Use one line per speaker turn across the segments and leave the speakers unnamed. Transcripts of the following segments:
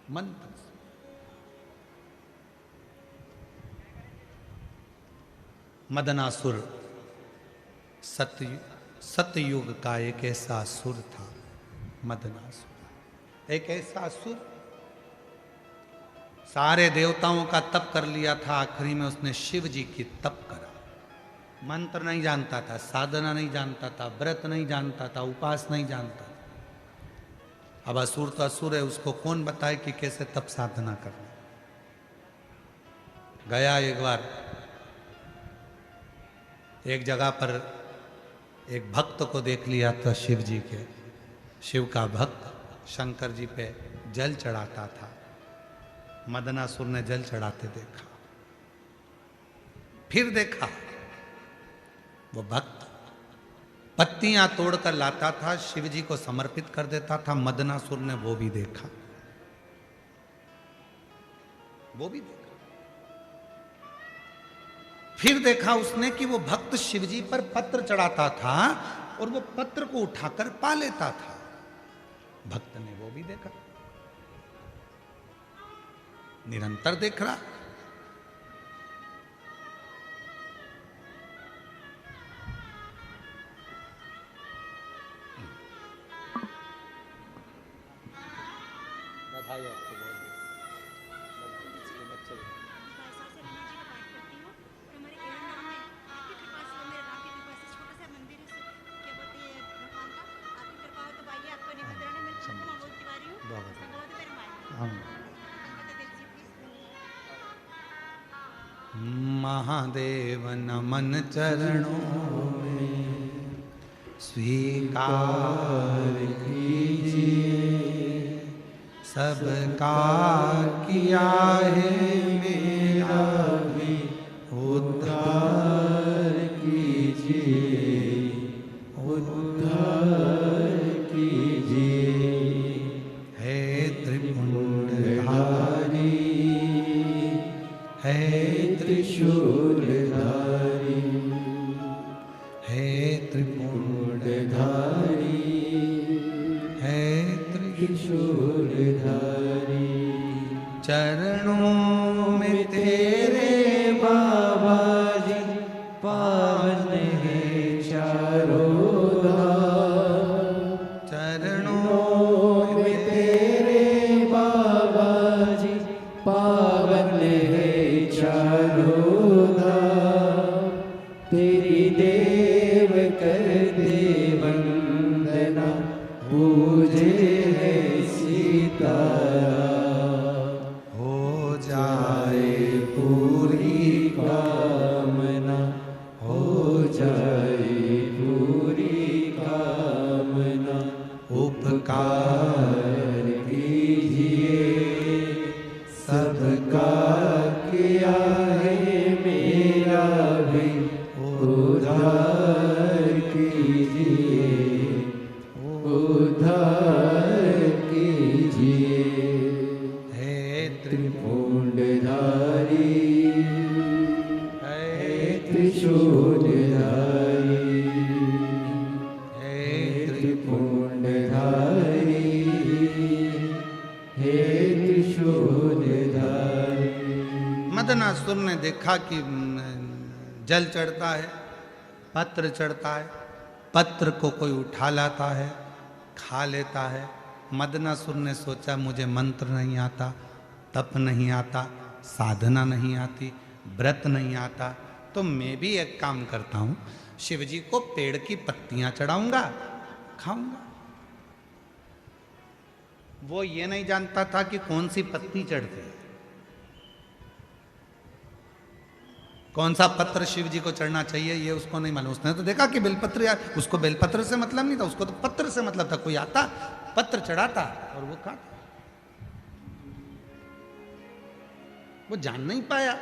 मंत्र से। मदनासुर सतयुग का एक ऐसा असुर था। मदनासुर एक ऐसा असुर, सारे देवताओं का तप कर लिया था, आखिरी में उसने शिव जी की तप करा। मंत्र नहीं जानता था, साधना नहीं जानता था, व्रत नहीं जानता था, उपास नहीं जानता था। अब असुर तो असुर है, उसको कौन बताए कि कैसे तप साधना करना। गया एक बार एक जगह पर एक भक्त को देख लिया था, शिव जी के, शिव का भक्त शंकर जी पे जल चढ़ाता था। मदनासुर ने जल चढ़ाते देखा, फिर देखा वो भक्त पत्तियां तोड़कर लाता था, शिव जी को समर्पित कर देता था। मदनासुर ने वो भी देखा, वो भी देखा। फिर देखा उसने कि वो भक्त शिव जी पर पत्र चढ़ाता था और वो पत्र को उठाकर पा लेता था। भक्त ने वो भी देखा, निरंतर देख रहा। महादेव नमन चरणों में स्वीकार कीजिए, सबका किया है मेरा भी उद्धार कीजिए, उद्धार कीजिए। है त्रिपुंडधारी, है त्रिशूलधारी, है त्रिपुंडधारी, है त्रिशूलधारी। चरणों में तेरे बाबा जी पावन है चारों धाम। चरणों में तेरे बाबा जी पावन है चारों धाम। तेरी देव करते वंदना, पूजे है सीताराम। हो जाए पूरी कामना, हो जाए पूरी कामना। उपकार कीजिए, सबका किया है मेरा भी उद्धार कीजिए, उद्धार कीजिए। है त्रिपुंडधारी, है त्रिशूलधारी, है त्रिपुंडधारी, हे त्रिशूलधारी। मदनासुर ने देखा कि जल चढ़ता है, पत्र चढ़ता है, पत्र को कोई उठा लाता है, खा लेता है। मदनासुर ने सोचा मुझे मंत्र नहीं आता, तप नहीं आता, साधना नहीं आती, व्रत नहीं आता, तो मैं भी एक काम करता हूं, शिव जी को पेड़ की पत्तियां चढ़ाऊंगा, खाऊंगा। वो ये नहीं जानता था कि कौन सी पत्ती चढ़ती है, कौन सा पत्र शिव जी को चढ़ना चाहिए, ये उसको नहीं मालूम। उसने तो देखा कि बेलपत्र, यार उसको बेलपत्र से मतलब नहीं था, उसको तो पत्र से मतलब था। कोई आता, पत्र चढ़ाता और वो खाता। वो जान नहीं पाया।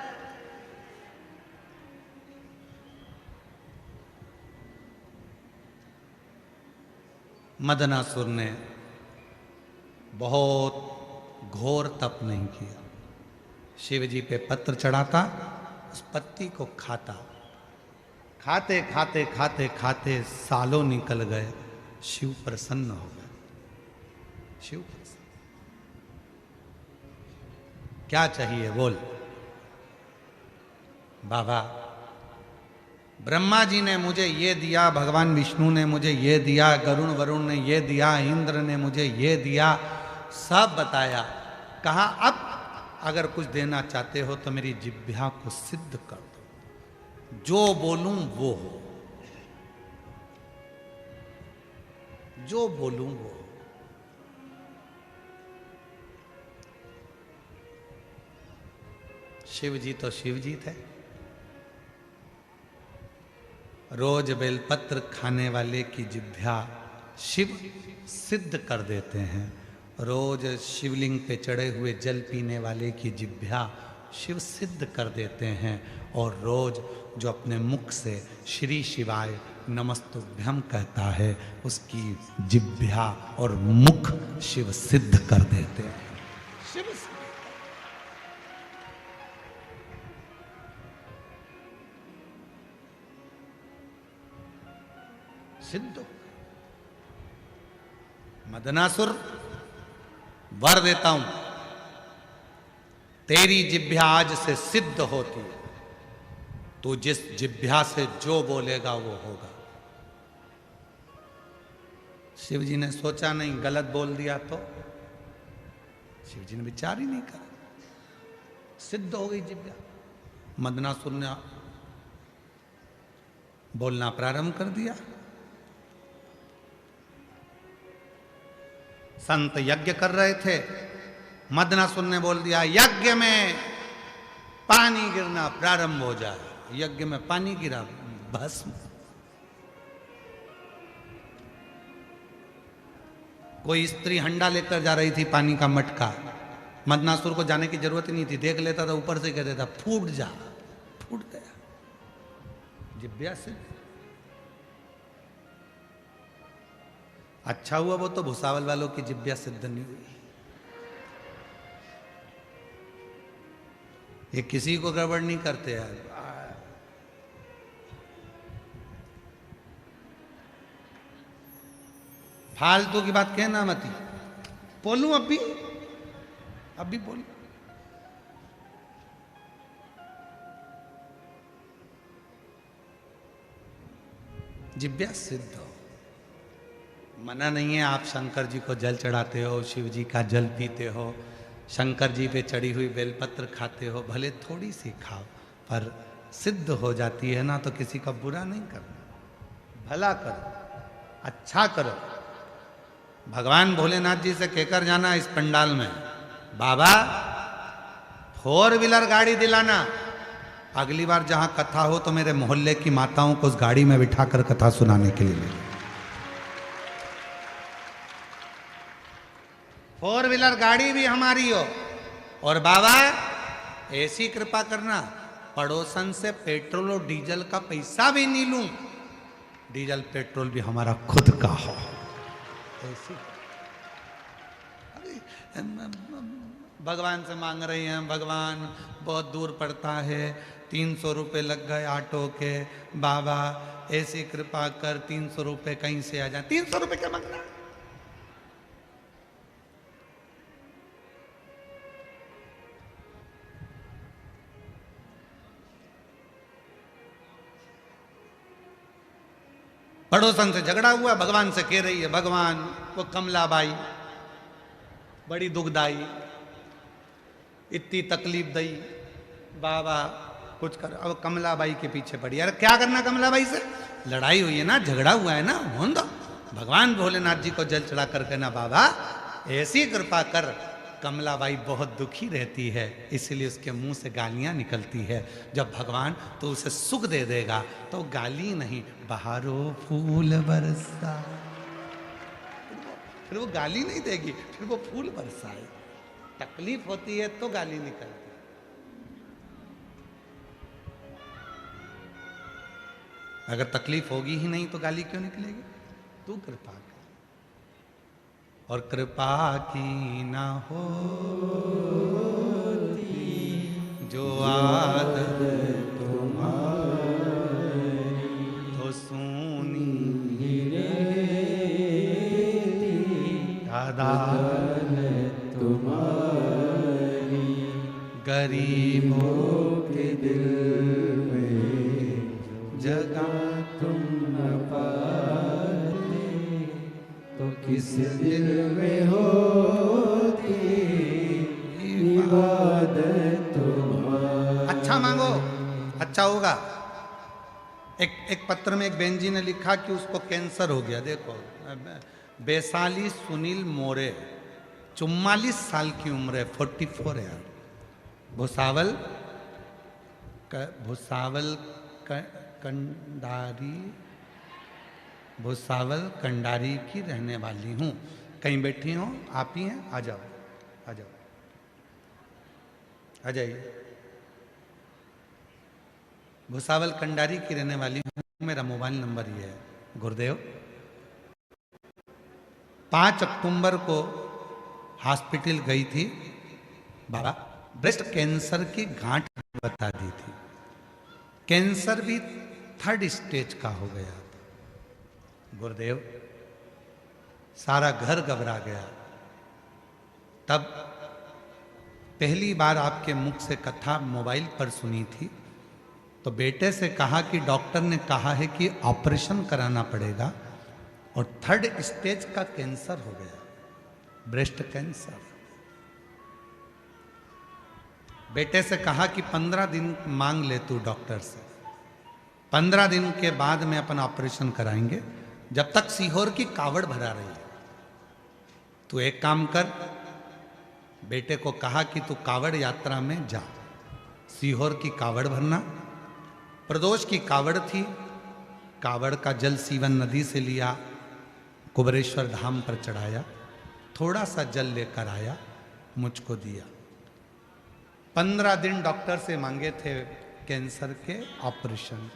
मदनासुर ने बहुत घोर तप नहीं किया, शिव जी पे पत्र चढ़ाता, उस पत्ती को खाता। खाते खाते खाते खाते सालों निकल गए, शिव प्रसन्न हो गए। शिव प्रसन्न। क्या चाहिए बोल। बाबा, ब्रह्मा जी ने मुझे ये दिया, भगवान विष्णु ने मुझे ये दिया, गरुण वरुण ने ये दिया, इंद्र ने मुझे ये दिया, सब बताया। कहा अब अगर कुछ देना चाहते हो तो मेरी जिह्वा को सिद्ध कर दो, जो बोलूं वो हो, जो बोलूं वो हो। शिव जी तो शिव जी थे। रोज बेलपत्र खाने वाले की जिह्वा शिव सिद्ध कर देते हैं। रोज शिवलिंग पे चढ़े हुए जल पीने वाले की जिह्वा शिव सिद्ध कर देते हैं। और रोज जो अपने मुख से श्री शिवाय नमस्तुभ्यम कहता है, उसकी जिह्वा और मुख शिव सिद्ध कर देते हैं। शिव सिद्ध। मदनासुर, वर देता हूं, तेरी जिह्वा आज से सिद्ध होती है। तू जिस जिह्वा से जो बोलेगा वो होगा। शिव जी ने सोचा नहीं गलत बोल दिया तो, शिव जी ने विचार ही नहीं करा, सिद्ध हो गई जिह्वा। मदनासुर ने बोलना प्रारंभ कर दिया। संत यज्ञ कर रहे थे, मदनासुर ने बोल दिया यज्ञ में पानी गिरना प्रारंभ हो जाए। यज्ञ में पानी गिरा, भस्म। कोई स्त्री हंडा लेकर जा रही थी पानी का मटका, मदनासुर को जाने की जरूरत ही नहीं थी, देख लेता था, ऊपर से कह देता फूट जा, फूट गया जिह्वा से। अच्छा हुआ वो तो भुसावल वालों की जिह्वा सिद्ध नहीं हुई। ये किसी को गड़बड़ नहीं करते यार। फालतू की बात कहना मती। बोलूं अभी बोलूं। जिह्वा सिद्ध हो। मना नहीं है, आप शंकर जी को जल चढ़ाते हो, शिव जी का जल पीते हो, शंकर जी पे चढ़ी हुई बेलपत्र खाते हो, भले थोड़ी सी खाओ, पर सिद्ध हो जाती है ना, तो किसी का बुरा नहीं करना, भला करो, अच्छा करो। भगवान भोलेनाथ जी से कहकर जाना इस पंडाल में, बाबा 4 व्हीलर गाड़ी दिलाना, अगली बार जहां कथा हो तो मेरे मोहल्ले की माताओं को उस गाड़ी में बिठाकर कथा सुनाने के लिए। 4 व्हीलर गाड़ी भी हमारी हो। और बाबा ऐसी कृपा करना, पड़ोसन से पेट्रोल और डीजल का पैसा भी नहीं लूं, डीजल पेट्रोल भी हमारा खुद का हो। ऐसी भगवान से मांग रही हैं, भगवान बहुत दूर पड़ता है, 300 रुपये लग गए ऑटो के, बाबा ऐसी कृपा कर 300 रुपये कहीं से आ जाए। 300 रुपये क्या मांगना? पड़ोसन से झगड़ा हुआ, भगवान से कह रही है, भगवान वो कमलाबाई बड़ी दुखदाई, इतनी तकलीफ दई, बाबा कुछ कर। अब कमलाबाई के पीछे पड़ी। अरे क्या करना कमलाबाई से? लड़ाई हुई है ना, झगड़ा हुआ है ना, होने दो। भगवान भोलेनाथ जी को जल चढ़ा कर कहना, बाबा ऐसी कृपा कर। कमलाबाई बहुत दुखी रहती है, इसलिए उसके मुंह से गालियां निकलती है। जब भगवान तो उसे सुख दे देगा तो गाली नहीं, बहारो फूल बरसा, फिर वो गाली नहीं देगी, फिर वो फूल बरसाए। तकलीफ होती है तो गाली निकलती है। अगर तकलीफ होगी ही नहीं तो गाली क्यों निकलेगी? तू कृपा कर, और कृपा की ना होती जो आदत तुम्हारी, तो सुनी अदालत तुम्हारी, गरीबों के दिल में जगह तुम न पाते तो किस दिल में होती इबादत तुम्हारी। अच्छा मांगो, अच्छा होगा। एक पत्र में एक बहन जी ने लिखा कि उसको कैंसर हो गया। देखो, वैशाली सुनील मोरे, 44 साल की उम्र है, 44 है। भुसावल कंडारी की रहने वाली हूँ। कहीं बैठी हो आप ही हैं? आ जाओ, आ जाओ, आ जाइए। भुसावल कंडारी की रहने वाली हूँ। मेरा मोबाइल नंबर ये है। गुरुदेव, 5 अक्टूबर को हॉस्पिटल गई थी बाबा, ब्रेस्ट कैंसर की गांठ बता दी थी। कैंसर भी 3rd स्टेज का हो गया था। गुरुदेव, सारा घर घबरा गया। तब पहली बार आपके मुख से कथा मोबाइल पर सुनी थी, तो बेटे से कहा कि डॉक्टर ने कहा है कि ऑपरेशन कराना पड़ेगा और 3rd स्टेज का कैंसर हो गया, ब्रेस्ट कैंसर। बेटे से कहा कि 15 दिन मांग ले तू डॉक्टर से, 15 दिन के बाद में अपन ऑपरेशन कराएंगे। जब तक सीहोर की कावड़ भरा रही है, तू एक काम कर। बेटे को कहा कि तू कावड़ यात्रा में जा, सीहोर की कावड़ भरना। प्रदोष की कावड़ थी, कावड़ का जल सीवन नदी से लिया, कुबरेश्वर धाम पर चढ़ाया, थोड़ा सा जल लेकर आया, मुझको दिया। 15 दिन डॉक्टर से मांगे थे कैंसर के ऑपरेशन।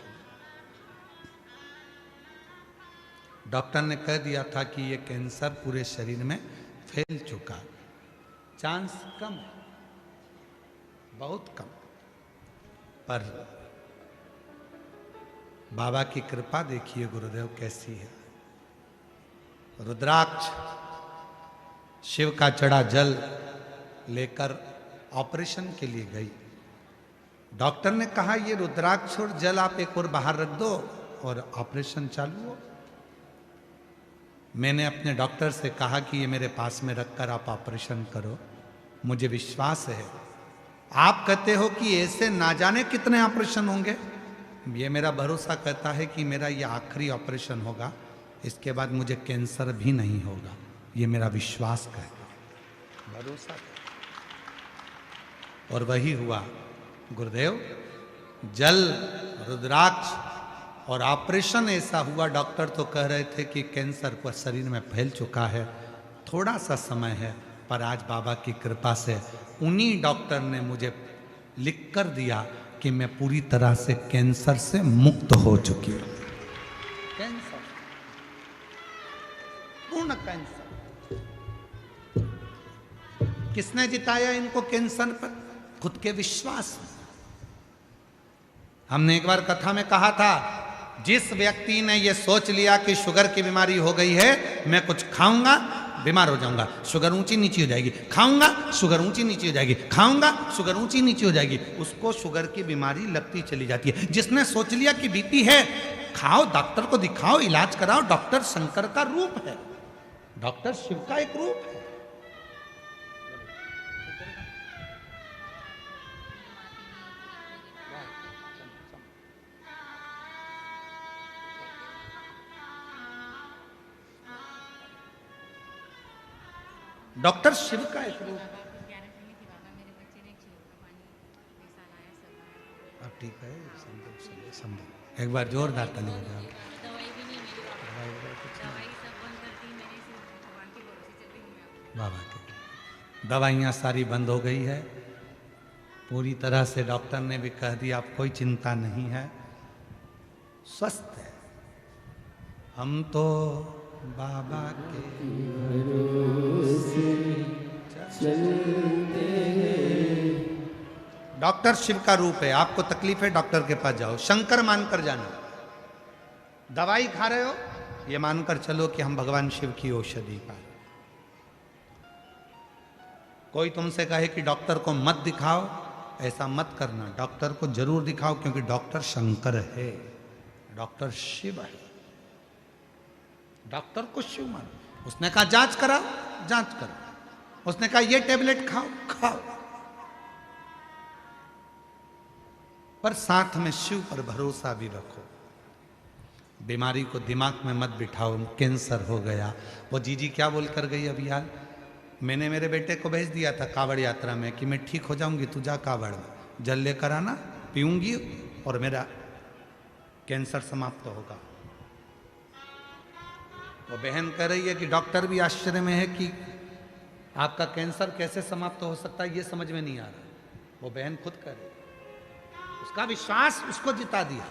डॉक्टर ने कह दिया था कि ये कैंसर पूरे शरीर में फैल चुका, चांस कम है, बहुत कम। पर बाबा की कृपा देखिए गुरुदेव कैसी है। रुद्राक्ष, शिव का चढ़ा जल लेकर ऑपरेशन के लिए गई। डॉक्टर ने कहा ये रुद्राक्ष और जल आप एक और बाहर रख दो और ऑपरेशन चालू हो। मैंने अपने डॉक्टर से कहा कि ये मेरे पास में रखकर आप ऑपरेशन करो, मुझे विश्वास है। आप कहते हो कि ऐसे ना जाने कितने ऑपरेशन होंगे, ये मेरा भरोसा कहता है कि मेरा ये आखिरी ऑपरेशन होगा, इसके बाद मुझे कैंसर भी नहीं होगा, ये मेरा विश्वास कहता, भरोसा कहता। और वही हुआ गुरुदेव। जल, रुद्राक्ष और ऑपरेशन ऐसा हुआ। डॉक्टर तो कह रहे थे कि कैंसर पर शरीर में फैल चुका है, थोड़ा सा समय है। पर आज बाबा की कृपा से उन्हीं डॉक्टर ने मुझे लिख कर दिया कि मैं पूरी तरह से कैंसर से मुक्त हो चुकी हूं। कैंसर, पूर्ण कैंसर। किसने जिताया इनको कैंसर पर? खुद के विश्वास। हमने एक बार कथा में कहा था, जिस व्यक्ति ने यह सोच लिया कि शुगर की बीमारी हो गई है, मैं कुछ खाऊंगा बीमार हो जाऊंगा, शुगर ऊंची नीची हो जाएगी, खाऊंगा शुगर ऊंची नीची हो जाएगी, खाऊंगा शुगर ऊंची नीची हो जाएगी, उसको शुगर की बीमारी लगती चली जाती है। जिसने सोच लिया कि बीपी है, खाओ, डॉक्टर को दिखाओ, इलाज कराओ। डॉक्टर शंकर का रूप है, डॉक्टर शिव का एक रूप है। डॉक्टर शिव का एक रूप। अब ठीक है, समझो। एक बार जोरदार ताली बजाओ। बाबा की दवाइयाँ सारी बंद हो गई है पूरी तरह से। डॉक्टर ने भी कह दिया अब कोई चिंता नहीं है, स्वस्थ है। हम तो बाबा के भरोसे चलते हैं। डॉक्टर शिव का रूप है। आपको तकलीफ है, डॉक्टर के पास जाओ, शंकर मानकर जाना। दवाई खा रहे हो, ये मानकर चलो कि हम भगवान शिव की औषधि पा रहे। कोई तुमसे कहे कि डॉक्टर को मत दिखाओ, ऐसा मत करना, डॉक्टर को जरूर दिखाओ, क्योंकि डॉक्टर शंकर है, डॉक्टर शिव है। डॉक्टर को शिव मानो। उसने कहा जांच कराओ, जांच करो। उसने कहा ये टेबलेट खाओ, खाओ। पर साथ में शिव पर भरोसा भी रखो। बीमारी को दिमाग में मत बिठाओ, कैंसर हो गया। वो जीजी क्या बोल कर गई अभी यार, मैंने मेरे बेटे को भेज दिया था कावड़ यात्रा में कि मैं ठीक हो जाऊंगी, तू जा कावड़ में जल लेकर आना, पीऊंगी और मेरा कैंसर समाप्त होगा। वो बहन कह रही है कि डॉक्टर भी आश्चर्य में है कि आपका कैंसर कैसे समाप्त हो सकता है, ये समझ में नहीं आ रहा। वो बहन खुद कह रही, उसका विश्वास उसको जिता दिया।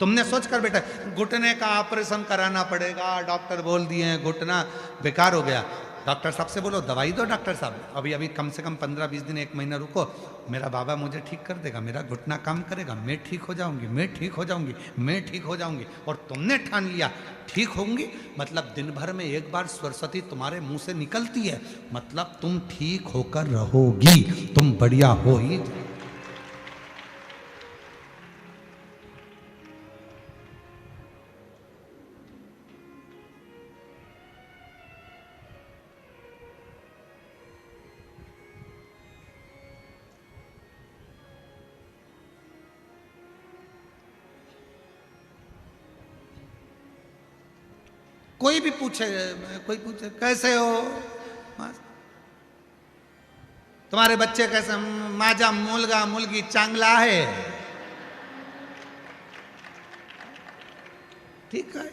तुमने सोच कर बेटा घुटने का ऑपरेशन कराना पड़ेगा, डॉक्टर बोल दिए हैं घुटना बेकार हो गया। डॉक्टर साहब से बोलो दवाई दो, डॉक्टर साहब अभी अभी कम से कम 15-20 दिन 1 महीना रुको, मेरा बाबा मुझे ठीक कर देगा, मेरा घुटना काम करेगा, मैं ठीक हो जाऊंगी, मैं ठीक हो जाऊंगी, मैं ठीक हो जाऊंगी। और तुमने ठान लिया ठीक होंगी, मतलब दिन भर में एक बार सरस्वती तुम्हारे मुंह से निकलती है, मतलब तुम ठीक होकर रहोगी, तुम बढ़िया हो ही। कोई भी पूछे, कोई पूछे कैसे हो, तुम्हारे बच्चे कैसे, माझा मुलगा मुलगी चांगला है, ठीक है।